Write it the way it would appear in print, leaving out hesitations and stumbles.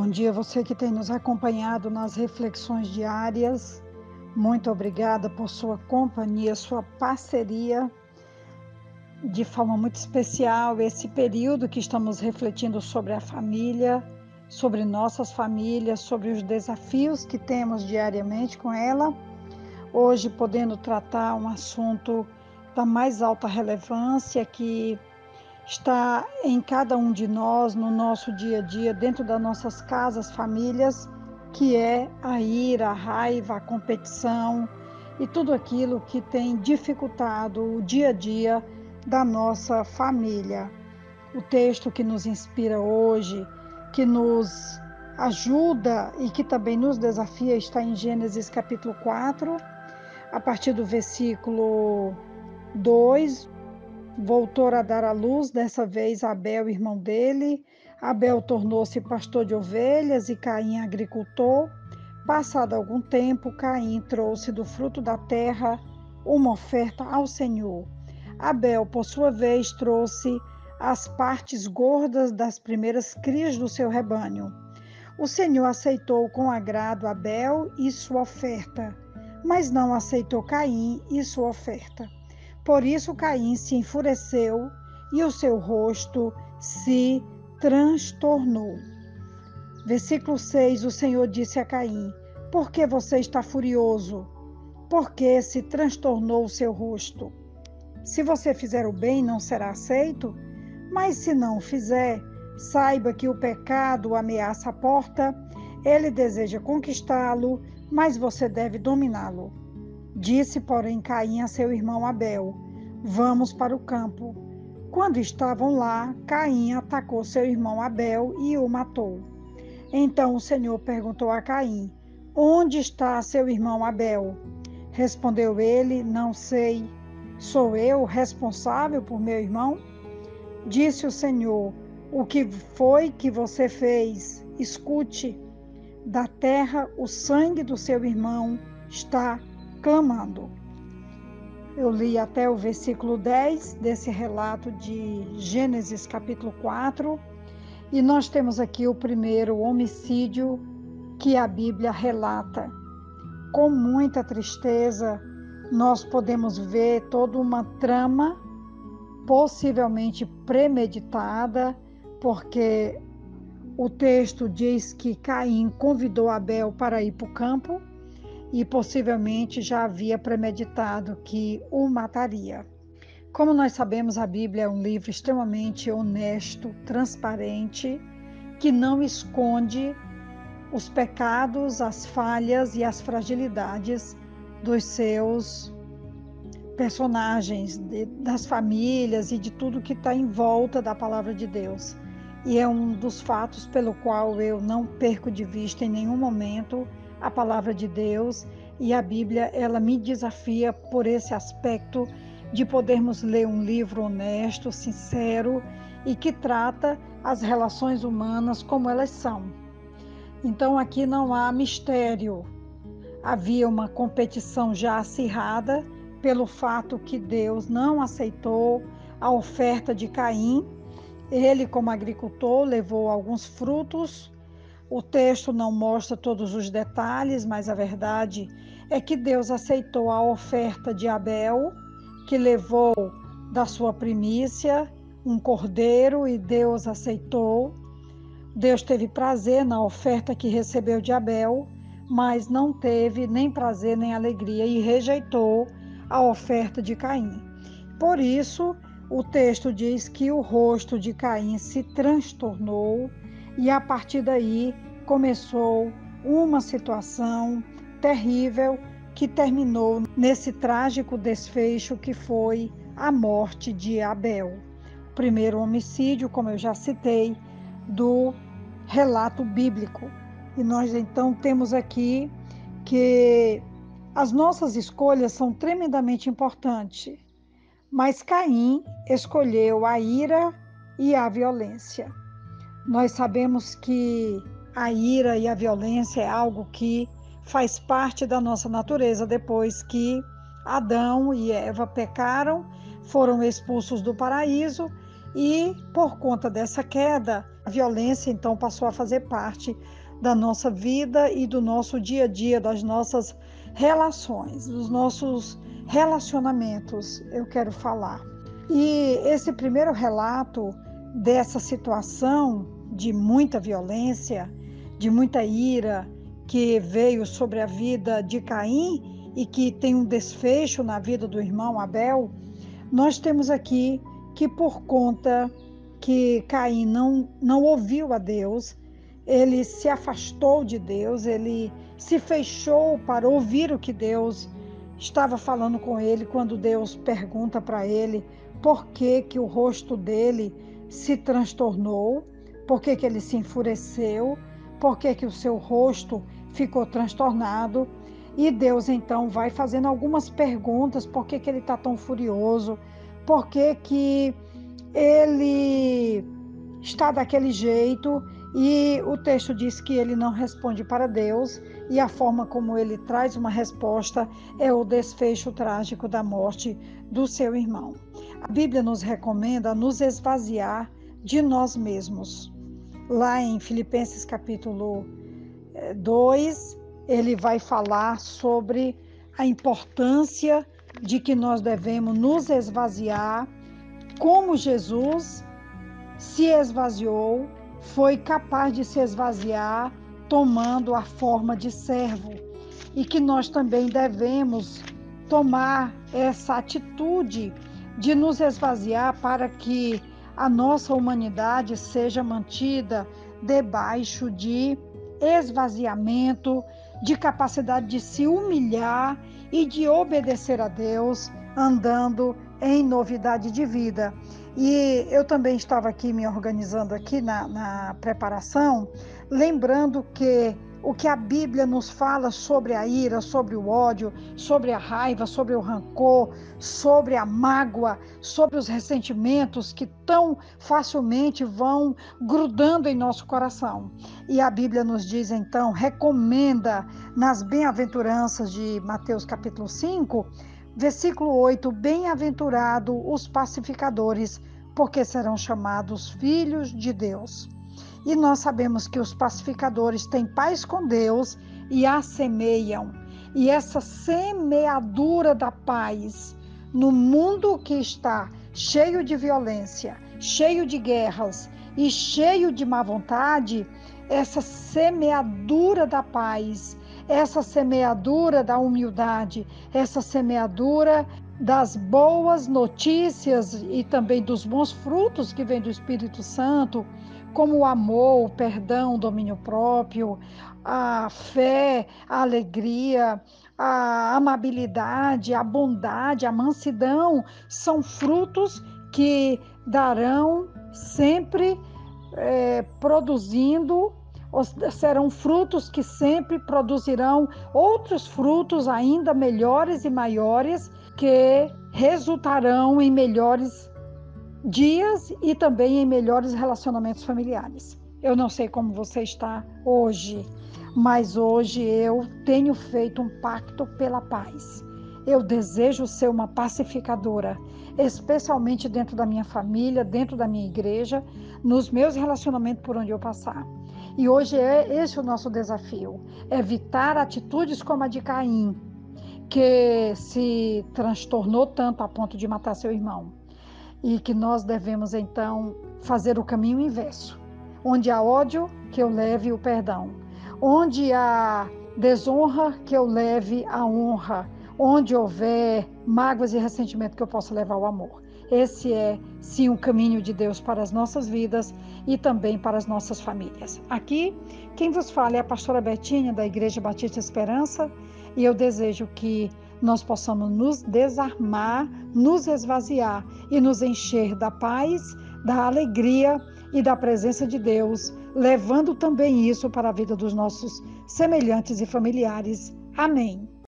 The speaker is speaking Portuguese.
Bom dia, você que tem nos acompanhado nas reflexões diárias. Muito obrigada por sua companhia, sua parceria. De forma muito especial, esse período que estamos refletindo sobre a família, sobre nossas famílias, sobre os desafios que temos diariamente com ela. Hoje, podendo tratar um assunto da mais alta relevância que está em cada um de nós, no nosso dia a dia, dentro das nossas casas, famílias, que é a ira, a raiva, a competição e tudo aquilo que tem dificultado o dia a dia da nossa família. O texto que nos inspira hoje, que nos ajuda e que também nos desafia, está em Gênesis capítulo 4, a partir do versículo 2. Voltou a dar à luz, dessa vez Abel, irmão dele. Abel tornou-se pastor de ovelhas e Caim agricultor. Passado algum tempo, Caim trouxe do fruto da terra uma oferta ao Senhor. Abel, por sua vez, trouxe as partes gordas das primeiras crias do seu rebanho. O Senhor aceitou com agrado Abel e sua oferta, mas não aceitou Caim e sua oferta. Por isso Caim se enfureceu e o seu rosto se transtornou. Versículo 6, o Senhor disse a Caim: por que você está furioso? Por que se transtornou o seu rosto? Se você fizer o bem, não será aceito? Mas se não o fizer, saiba que o pecado ameaça a porta, ele deseja conquistá-lo, mas você deve dominá-lo. Disse, porém, Caim a seu irmão Abel: vamos para o campo. Quando estavam lá, Caim atacou seu irmão Abel e o matou. Então o Senhor perguntou a Caim: onde está seu irmão Abel? Respondeu ele: não sei. Sou eu responsável por meu irmão? Disse o Senhor: o que foi que você fez? Escute. Da terra o sangue do seu irmão está clamando. Eu li até o versículo 10 desse relato de Gênesis capítulo 4, e nós temos aqui o primeiro homicídio que a Bíblia relata. Com muita tristeza, nós podemos ver toda uma trama, possivelmente premeditada, porque o texto diz que Caim convidou Abel para ir para o campo, e possivelmente já havia premeditado que o mataria. Como nós sabemos, a Bíblia é um livro extremamente honesto, transparente, que não esconde os pecados, as falhas e as fragilidades dos seus personagens, das famílias e de tudo que está em volta da palavra de Deus. E é um dos fatos pelo qual eu não perco de vista em nenhum momento a palavra de Deus, e a Bíblia, ela me desafia por esse aspecto de podermos ler um livro honesto, sincero e que trata as relações humanas como elas são. Então aqui não há mistério. Havia uma competição já acirrada pelo fato que Deus não aceitou a oferta de Caim. Ele, como agricultor, levou alguns frutos. O texto não mostra todos os detalhes, mas a verdade é que Deus aceitou a oferta de Abel, que levou da sua primícia um cordeiro, e Deus aceitou. Deus teve prazer na oferta que recebeu de Abel, mas não teve nem prazer nem alegria e rejeitou a oferta de Caim. Por isso, o texto diz que o rosto de Caim se transtornou, e a partir daí começou uma situação terrível que terminou nesse trágico desfecho que foi a morte de Abel. O primeiro homicídio, como eu já citei, do relato bíblico. E nós então temos aqui que as nossas escolhas são tremendamente importantes, mas Caim escolheu a ira e a violência. Nós sabemos que a ira e a violência é algo que faz parte da nossa natureza depois que Adão e Eva pecaram, foram expulsos do paraíso, E por conta dessa queda, a violência então passou a fazer parte da nossa vida e do nosso dia a dia, das nossas relações, dos nossos relacionamentos, eu quero falar. E esse primeiro relato dessa situação de muita violência, de muita ira, que veio sobre a vida de Caim e que tem um desfecho na vida do irmão Abel, nós temos aqui que por conta que Caim não ouviu a Deus, ele se afastou de Deus, ele se fechou para ouvir o que Deus estava falando com ele, quando Deus pergunta para ele por que que o rosto dele se transtornou, por que que ele se enfureceu, por que que o seu rosto ficou transtornado. E Deus então vai fazendo algumas perguntas: por que que ele está tão furioso, por que que ele está daquele jeito. E o texto diz que ele não responde para Deus, e a forma como ele traz uma resposta é o desfecho trágico da morte do seu irmão. A Bíblia nos recomenda nos esvaziar de nós mesmos. Lá em Filipenses capítulo 2, ele vai falar sobre a importância de que nós devemos nos esvaziar, como Jesus se esvaziou, foi capaz de se esvaziar tomando a forma de servo, e que nós também devemos tomar essa atitude de nos esvaziar para que a nossa humanidade seja mantida debaixo de esvaziamento, de capacidade de se humilhar e de obedecer a Deus, andando em novidade de vida. E eu também estava aqui me organizando aqui na preparação, lembrando que o que a Bíblia nos fala sobre a ira, sobre o ódio, sobre a raiva, sobre o rancor, sobre a mágoa, sobre os ressentimentos que tão facilmente vão grudando em nosso coração. E a Bíblia nos diz então, recomenda nas bem-aventuranças de Mateus capítulo 5, versículo 8, bem-aventurado os pacificadores, porque serão chamados filhos de Deus. E nós sabemos que os pacificadores têm paz com Deus e a semeiam. E essa semeadura da paz no mundo que está cheio de violência, cheio de guerras e cheio de má vontade, essa semeadura da paz, essa semeadura da humildade, essa semeadura das boas notícias e também dos bons frutos que vêm do Espírito Santo, como o amor, o perdão, o domínio próprio, a fé, a alegria, a amabilidade, a bondade, a mansidão, são frutos que darão sempre produzindo, serão frutos que sempre produzirão outros frutos ainda melhores e maiores, que resultarão em melhores dias e também em melhores relacionamentos familiares. Eu não sei como você está hoje, mas hoje eu tenho feito um pacto pela paz. Eu desejo ser uma pacificadora, especialmente dentro da minha família, dentro da minha igreja, nos meus relacionamentos por onde eu passar. E hoje é esse o nosso desafio, evitar atitudes como a de Caim, que se transtornou tanto a ponto de matar seu irmão. E que nós devemos então fazer o caminho inverso. Onde há ódio, que eu leve o perdão. Onde há desonra, que eu leve a honra. Onde houver mágoas e ressentimento, que eu possa levar o amor. Esse é, sim, o caminho de Deus para as nossas vidas e também para as nossas famílias. Aqui, quem vos fala é a pastora Betinha, da Igreja Batista Esperança, e eu desejo que nós possamos nos desarmar, nos esvaziar e nos encher da paz, da alegria e da presença de Deus, levando também isso para a vida dos nossos semelhantes e familiares. Amém.